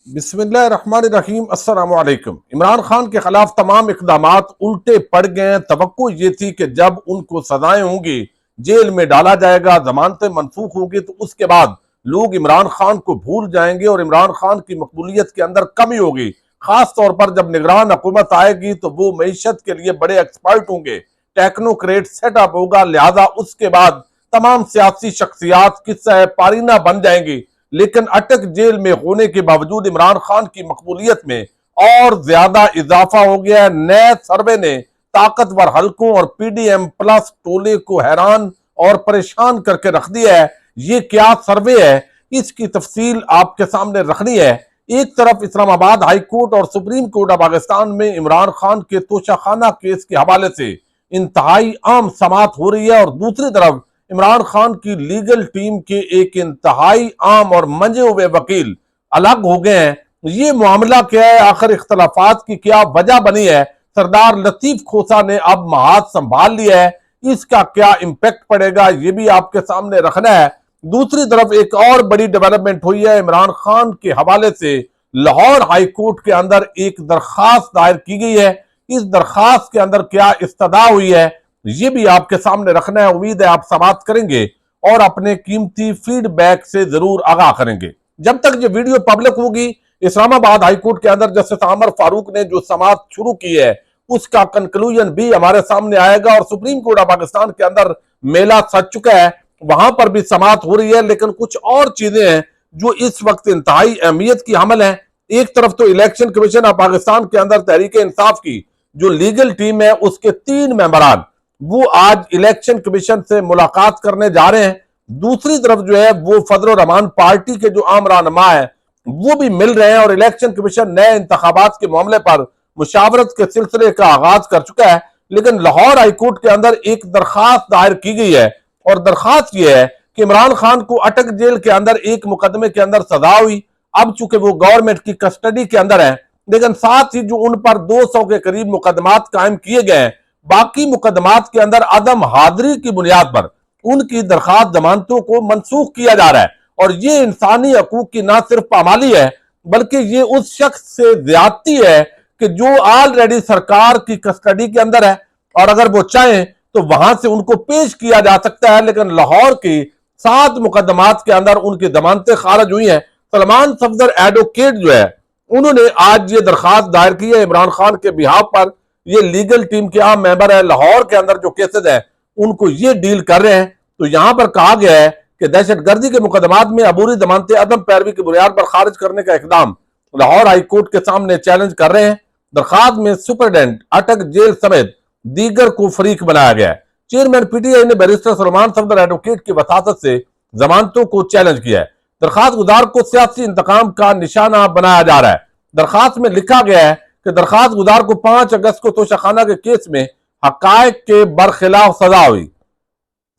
बिस्मिल्लाहिर्रहमानिर्रहीम। अस्सलामु अलैकुम। इमरान खान के खिलाफ तमाम इकदामात उल्टे पड़ गए। तवक्को ये थी कि जब उनको सजाएं होंगी, जेल में डाला जाएगा, जमानतें मनसूख होगी, तो उसके बाद लोग इमरान खान को भूल जाएंगे और इमरान खान की मकबूलियत के अंदर कमी होगी। खास तौर पर जब निगरान हुकूमत आएगी तो वो मईशत के लिए बड़े एक्सपर्ट होंगे, टेक्नोक्रेट सेटअप होगा, लिहाजा उसके बाद तमाम सियासी शख्सियात किस्सा पारीना बन जाएंगी। लेकिन अटक जेल में होने के बावजूद इमरान खान की मकबूलियत में और ज्यादा इजाफा हो गया है। नए सर्वे ने ताकतवर हलकों और पीडीएम प्लस टोले को हैरान और परेशान करके रख दिया है। ये क्या सर्वे है, इसकी तफसील आपके सामने रखनी है। एक तरफ इस्लामाबाद हाई कोर्ट और सुप्रीम कोर्ट ऑफ पाकिस्तान में इमरान खान के तोशाखाना केस के हवाले से इंतहाई आम समात हो रही है और दूसरी तरफ इमरान खान की लीगल टीम के एक इंतहाई आम और मंजे हुए वकील अलग हो गए हैं। ये मामला क्या है, आखिर इख्तलाफात की क्या वजह बनी है? सरदार लतीफ खोसा ने अब महाज संभाल लिया है, इसका क्या इम्पैक्ट पड़ेगा, ये भी आपके सामने रखना है। दूसरी तरफ एक और बड़ी डेवलपमेंट हुई है। इमरान खान के हवाले से लाहौर हाई कोर्ट के अंदर एक दरखास्त दायर की गई है। इस दरखास्त के अंदर क्या इस्तदा हुई है, ये भी आपके सामने रखना है। उम्मीद है आप समाप्त करेंगे और अपने कीमती फीडबैक से जरूर आगाह करेंगे। जब तक ये वीडियो पब्लिक होगी, इस्लामाबाद हाईकोर्ट के अंदर जस्टिस आमर फारूक ने जो समात शुरू की है उसका कंक्लूजन भी हमारे सामने आएगा और सुप्रीम कोर्ट ऑफ पाकिस्तान के अंदर मेला सज चुका है, वहां पर भी समात हो रही है। लेकिन कुछ और चीजें हैं जो इस वक्त इंतहाई अहमियत की हमल है। एक तरफ तो इलेक्शन कमीशन ऑफ पाकिस्तान के अंदर तहरीक इंसाफ की जो लीगल टीम है उसके 3 मेंबरान वो आज इलेक्शन कमीशन से मुलाकात करने जा रहे हैं। दूसरी तरफ जो है वो फजल रहमान पार्टी के जो आम रहनुमा है वो भी मिल रहे हैं और इलेक्शन कमीशन नए इंतखाबात के मामले पर मुशावरत के सिलसिले का आगाज कर चुका है। लेकिन लाहौर हाईकोर्ट के अंदर एक दरखास्त दायर की गई है और दरखास्त यह है कि इमरान खान को अटक जेल के अंदर एक मुकदमे के अंदर सजा हुई। अब चूंकि वो गवर्नमेंट की कस्टडी के अंदर है, लेकिन साथ ही जो उन पर 200 के करीब मुकदमात कायम किए गए हैं, बाकी मुकदमात के अंदर अदम हाजिरी की बुनियाद पर उनकी दरखास्त जमानतों को मनसूख किया जा रहा है। और ये इंसानी हकूक की ना सिर्फ पामाली है बल्कि ये उस शख्स से ज्यादती है कि जो ऑलरेडी सरकार की कस्टडी के अंदर है और अगर वो चाहें तो वहां से उनको पेश किया जा सकता है। लेकिन लाहौर की 7 मुकदमात के अंदर उनकी जमानतें खारिज हुई हैं। सलमान सफदर एडवोकेट जो है उन्होंने आज ये दरखास्त दायर की है इमरान खान के बिहाफ पर। ये लीगल टीम के आम मेंबर है, लाहौर के अंदर जो केसेस है उनको ये डील कर रहे हैं। तो यहां पर कहा गया है कि दहशतगर्दी के मुकदमात में अबूरी जमानतें अदम पैरवी की बुनियाद पर खारिज करने का इकदाम लाहौर हाईकोर्ट के सामने चैलेंज कर रहे हैं। दरखास्त में सुपरिटेंडेंट अटक जेल समेत दीगर को फरीक बनाया गया है। चेयरमैन पीटीआई ने बैरिस्टर सलमान सफदर एडवोकेट की वसातत से जमानतों को चैलेंज किया है। दरखास्त गुजार को सियासी इंतकाम का निशाना बनाया जा रहा है। दरखास्त में लिखा गया है कि दरखास्त गुजार को 5 अगस्त को तोशाखाना के केस में हकायक के बरखिलाफ सजा हुई।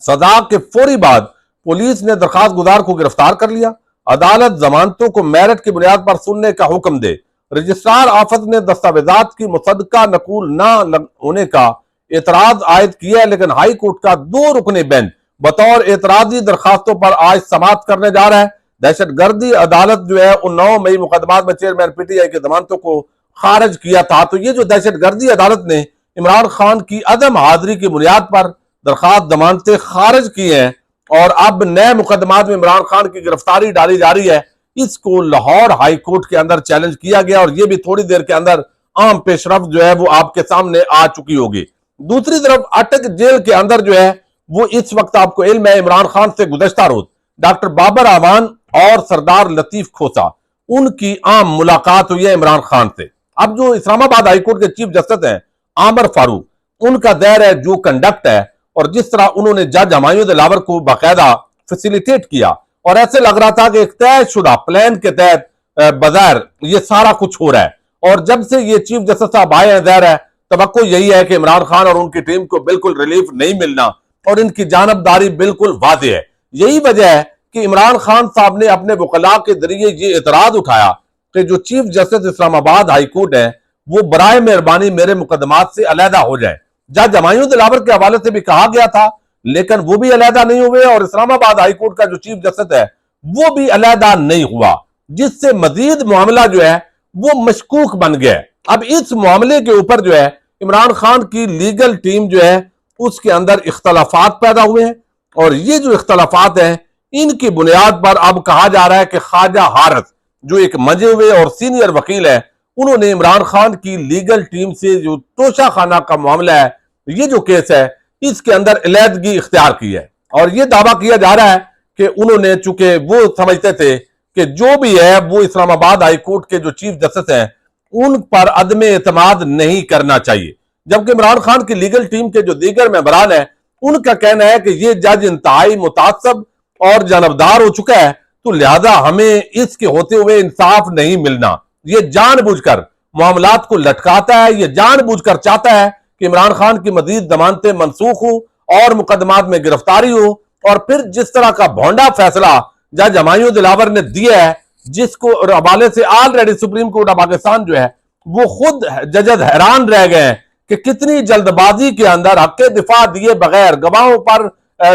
सजा के फौरी बाद पुलिस ने दरखास्त गुजार को गिरफ्तार कर लिया। अदालत जमानतों को मेरिट की बुनियाद पर सुनने का हुक्म दे। रजिस्ट्रार आफत ने दस्तावेजात की मुसद्दका नकूल न होने का एतराज आयद किया है, लेकिन हाई कोर्ट का 2 रुकनी बेंच बतौर एतराजी दरखास्तों पर आज समाप्त करने जा रहा है। दहशतगर्दी अदालत जो है उन 9 मई मुकदमात में चेयरमैन पीटीआई की जमानतों को खारिज किया था। तो ये जो दहशतगर्दी अदालत ने इमरान खान की अदम हाजिरी की बुनियाद पर दरखास्त जमानतें खारिज की हैं और अब नए मुकदमात में इमरान खान की गिरफ्तारी डाली जा रही है, इसको लाहौर हाई कोर्ट के अंदर चैलेंज किया गया और ये भी थोड़ी देर के अंदर आम पेशरफ जो है वो आपके सामने आ चुकी होगी। दूसरी तरफ अटक जेल के अंदर जो है वो इस वक्त आपको इल्म है इमरान खान से गुज़श्ता रोज डॉक्टर बाबर आवान और सरदार लतीफ खोसा उनकी आम मुलाकात हुई है इमरान खान से। अब जो इस्लामाबाद हाईकोर्ट के चीफ जस्टिस हैं आमर फारूक, उनका दायर है जो कंडक्ट है और जिस तरह उन्होंने जज हमायूं दिलावर को बाकायदा फैसिलिटेट किया और ऐसे लग रहा था कि एक तयशुदा प्लान के तहत बगैर ये सारा कुछ हो रहा है। और जब से ये चीफ जस्टिस साहब आए हैं, दायर है तवक्को यही है कि इमरान खान और उनकी टीम को बिल्कुल रिलीफ नहीं मिलना और इनकी जानबदारी बिल्कुल वाज़ेह है। यही वजह है कि इमरान खान साहब ने अपने वकला के जरिए ये एतराज उठाया कि जो चीफ जस्टिस इस्लामाबाद हाईकोर्ट है वो बराए मेहरबानी मेरे मुकदमात से अलहदा हो जाए। जज हमायूं दिलावर के हवाले से भी कहा गया था लेकिन वो भी अलहदा नहीं हुए और इस्लामाबाद हाईकोर्ट का जो चीफ जस्टिस है वो भी अलहदा नहीं हुआ। जिससे मजीद मामला जो है वो मशकूक बन गया है। अब इस मामले के ऊपर जो है इमरान खान की लीगल टीम जो है उसके अंदर इख्तलाफात पैदा हुए हैं, और ये जो इख्तलाफात हैं इनकी बुनियाद पर अब कहा जा रहा है कि ख्वाजा हारिस जो एक मजे हुए और सीनियर वकील है, उन्होंने इमरान खान की लीगल टीम से जो तोशा खाना का मामला है, ये जो केस है, इसके अंदर अलहदगी इख्तियार की है। और ये दावा किया जा रहा है कि उन्होंने, चूंकि वो समझते थे कि जो भी है वो इस्लामाबाद हाई कोर्ट के जो चीफ जस्टिस हैं उन पर अदम एतमाद नहीं करना चाहिए, जबकि इमरान खान की लीगल टीम के जो दीगर मेंबरान हैं उनका कहना है कि ये जज इंतहाई मुतासब और जानबदार हो चुका है, तो लिहाजा हमें इसके होते हुए इंसाफ नहीं मिलना। ये जानबूझकर मामलात को लटकाता है, ये जानबूझकर चाहता है कि इमरान खान की मजीद जमानतें मनसूख हो और मुकदमात में गिरफ्तारी हो, और फिर जिस तरह का भोंडा फैसला जज हमायूं दिलावर ने दिया है, जिसको हवाले से already supreme court of Pakistan जो है वो खुद जजेस हैरान रह गए हैं कि कितनी जल्दबाजी के अंदर हक दिफा दिए बगैर, गवाहों पर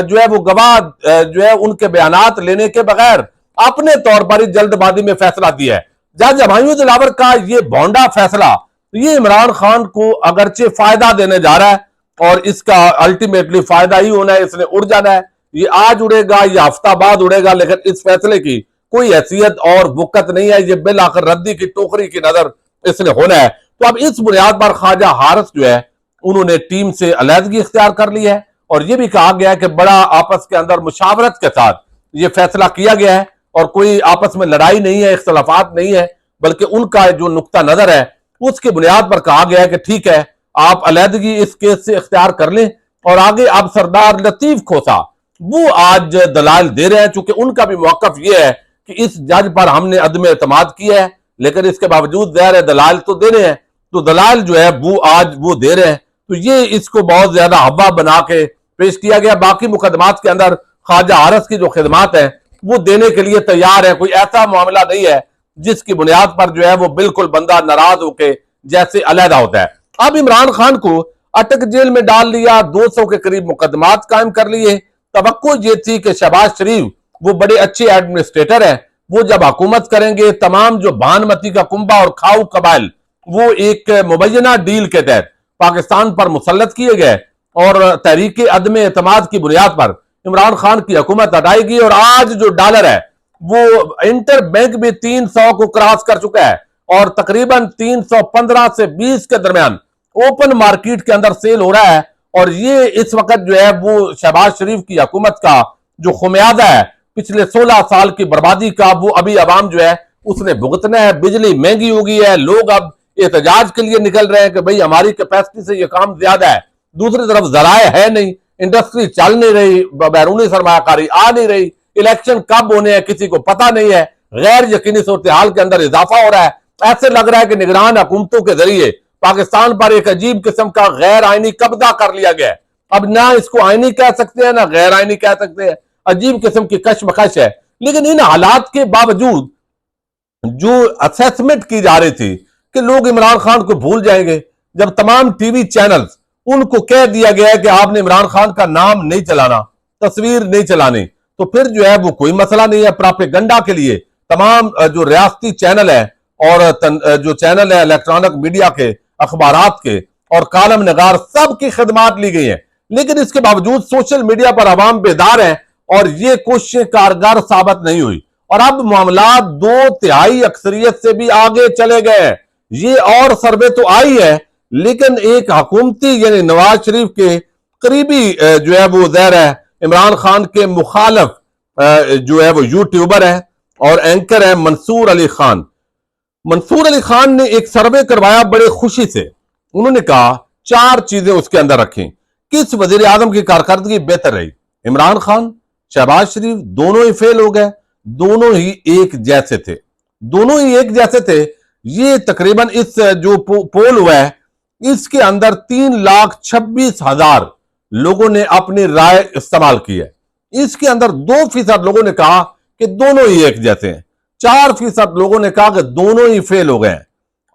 जो है वो गवाह जो है उनके बयानात लेने के बगैर अपने तौर पर ही जल्दबाजी में फैसला दिया है। जज हमायूं दिलावर का ये भोंडा फैसला ये इमरान खान को अगरचे फायदा देने जा रहा है, और इसका अल्टीमेटली फायदा ही होना है, इसने उड़ जाना है। ये आज उड़ेगा या हफ्ता बाद उड़ेगा, लेकिन इस फैसले की कोई हैसियत और वक़्त नहीं है। ये बिल आखिर रद्दी की टोकरी की नजर इसने होना है। तो अब इस बुनियाद पर ख्वाजा हारिस जो है उन्होंने टीम से अलहदगी इख्तियार कर ली है, और यह भी कहा गया है कि बड़ा आपस के अंदर मुशावरत के साथ यह फैसला किया गया है, और कोई आपस में लड़ाई नहीं है, इख्तलाफात नहीं है, बल्कि उनका जो नुक्ता नजर है उसकी बुनियाद पर कहा गया है कि ठीक है, आप अलहदगी इस केस से इख्तियार कर लें। और आगे अब सरदार लतीफ खोसा वो आज दलाल दे रहे हैं, चूंकि उनका भी मौकफ यह है कि इस जज पर हमने अदम एतमाद किया है, लेकिन इसके बावजूद ज़ाहिर है दलाल तो दे रहे हैं, तो दलाल जो है वो आज वो दे रहे हैं, तो ये इसको बहुत ज्यादा हवा बना के पेश किया गया। बाकी मुकदमात के अंदर ख्वाजा हारिस की जो खिदमात है वो देने के लिए तैयार है। कोई ऐसा मामला नहीं है जिसकी बुनियाद पर जो है वो बिल्कुल बंदा नाराज होकर जैसे अलहदा होता है। अब इमरान खान को अटक जेल में डाल लिया, 200 के करीब मुकदमात कायम कर लिए। तवक्को ये थी कि शहबाज शरीफ वो बड़े अच्छे एडमिनिस्ट्रेटर हैं, वो जब हुकूमत करेंगे तमाम जो भानमती का कुंबा और खाऊ कबाइल वो एक मुबैना डील के तहत पाकिस्तान पर मुसल्लत किए गए, और तहरीक अदम एतमाद की बुनियाद पर इमरान खान की हुकूमत हटाएगी। और आज जो डॉलर है वो इंटर बैंक भी 300 को क्रॉस कर चुका है, और तकरीबन 315 से 20 के दरमियान ओपन मार्केट के अंदर सेल हो रहा है। और ये इस वक्त जो है वो शहबाज शरीफ की हुकूमत का जो खुमियाजा है पिछले 16 साल की बर्बादी का, वो अभी अवाम जो है उसने भुगतना है। बिजली महंगी हो गई है, लोग अब एहतजाज के लिए निकल रहे हैं कि भाई हमारी कैपेसिटी से ये काम ज्यादा है। दूसरी तरफ जराए है नहीं, इंडस्ट्री चल नहीं रही, बैरूनी सरमायाकारी आ नहीं रही, इलेक्शन कब होने हैं किसी को पता नहीं है, गैर यकीनी सूरत हाल के अंदर इजाफा हो रहा है। ऐसे लग रहा है कि निगरान हुकूमतों के जरिए पाकिस्तान पर एक अजीब किस्म का गैर आईनी कब्जा कर लिया गया है। अब ना इसको आईनी कह सकते हैं ना गैर आईनी कह सकते हैं, अजीब किस्म की कशमकश है। लेकिन इन हालात के बावजूद जो असेसमेंट की जा रही थी कि लोग इमरान खान को भूल जाएंगे, जब तमाम टीवी चैनल्स उनको कह दिया गया है कि आपने इमरान खान का नाम नहीं चलाना, तस्वीर नहीं चलानी, तो फिर जो है वो कोई मसला नहीं है। प्रोपेगेंडा के लिए तमाम जो रियासती चैनल है और जो चैनल है इलेक्ट्रॉनिक मीडिया के, अखबारात के और कालम नगार सब की खिदमात ली गई है। लेकिन इसके बावजूद सोशल मीडिया पर अवाम बेदार है और ये कोशिशें कारगर साबित नहीं हुई, और अब मामला 2/3 अक्सरियत से भी आगे चले गए हैं। ये और सर्वे तो आई है, लेकिन एक हुकूमती यानी नवाज शरीफ के करीबी जो है वो ज़ाहिर है इमरान खान के मुखालिफ जो है वो यूट्यूबर है और एंकर है मंसूर अली खान। मंसूर अली खान ने एक सर्वे करवाया बड़े खुशी से। उन्होंने कहा 4 चीजें उसके अंदर रखी। किस वजीर आजम की कारकर्दगी बेहतर रही? इमरान खान, शहबाज शरीफ दोनों ही फेल हो गए, दोनों ही एक जैसे थे, दोनों ही एक जैसे थे। ये तकरीबन इस जो पोल हुआ है इसके अंदर 3,26,000 लोगों ने अपनी राय इस्तेमाल की है। इसके अंदर 2% लोगों ने कहा कि दोनों ही एक जैसे हैं, 4% लोगों ने कहा कि दोनों ही फेल हो गए,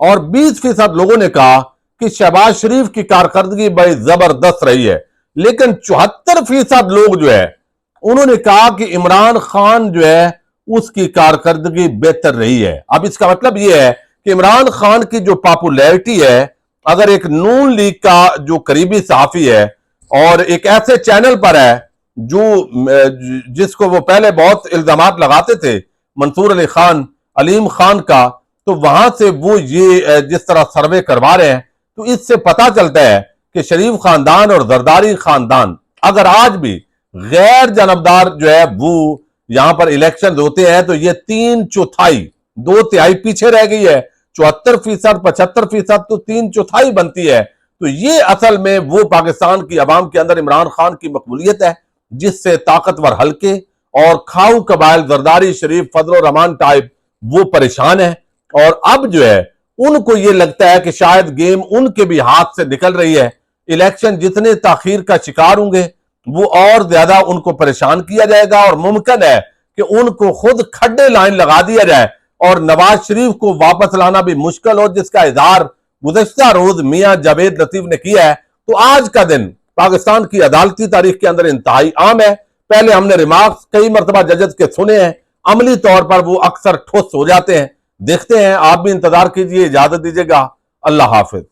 और 20% लोगों ने कहा कि शहबाज शरीफ की कारकर्दगी बड़ी जबरदस्त रही है। लेकिन 74% लोग जो है उन्होंने कहा कि इमरान खान जो है उसकी कारकर्दगी बेहतर रही है। अब इसका मतलब यह है कि इमरान खान की जो पॉपुलैरिटी है, अगर एक नून लीग का जो करीबी सहाफी है और एक ऐसे चैनल पर है जो जिसको वो पहले बहुत इल्जामात लगाते थे मंसूर अली खान, अलीम खान का, तो वहां से वो ये जिस तरह सर्वे करवा रहे हैं, तो इससे पता चलता है कि शरीफ खानदान और जरदारी खानदान अगर आज भी गैर जानबदार जो है वो यहां पर इलेक्शन होते हैं तो ये 3/4, 2/3 पीछे रह गई है। 74%, 75%, तो 3/4 बनती है। तो ये असल में वो पाकिस्तान की आवाम के अंदर इमरान खान की मकबूलियत है, जिससे ताकतवर हल्के और खाऊ कबाइल जरदारी, शरीफ, फजल रहमान टाइप वो परेशान है। और अब जो है उनको ये लगता है कि शायद गेम उनके भी हाथ से निकल रही है। इलेक्शन जितने ताखीर का शिकार होंगे वो और ज्यादा उनको परेशान किया जाएगा और मुमकिन है कि उनको खुद खड्डे लाइन लगा दिया जाए और नवाज शरीफ को वापस लाना भी मुश्किल हो, जिसका इजहार गुज़श्ता रोज मियां जावेद लतीफ ने किया है। तो आज का दिन पाकिस्तान की अदालती तारीख के अंदर इंतहाई आम है। पहले हमने रिमार्क्स कई मरतबा जजेस के सुने हैं, अमली तौर पर वो अक्सर ठोस हो जाते हैं। देखते हैं, आप भी इंतजार कीजिए। इजाजत दीजिएगा। अल्लाह हाफिज।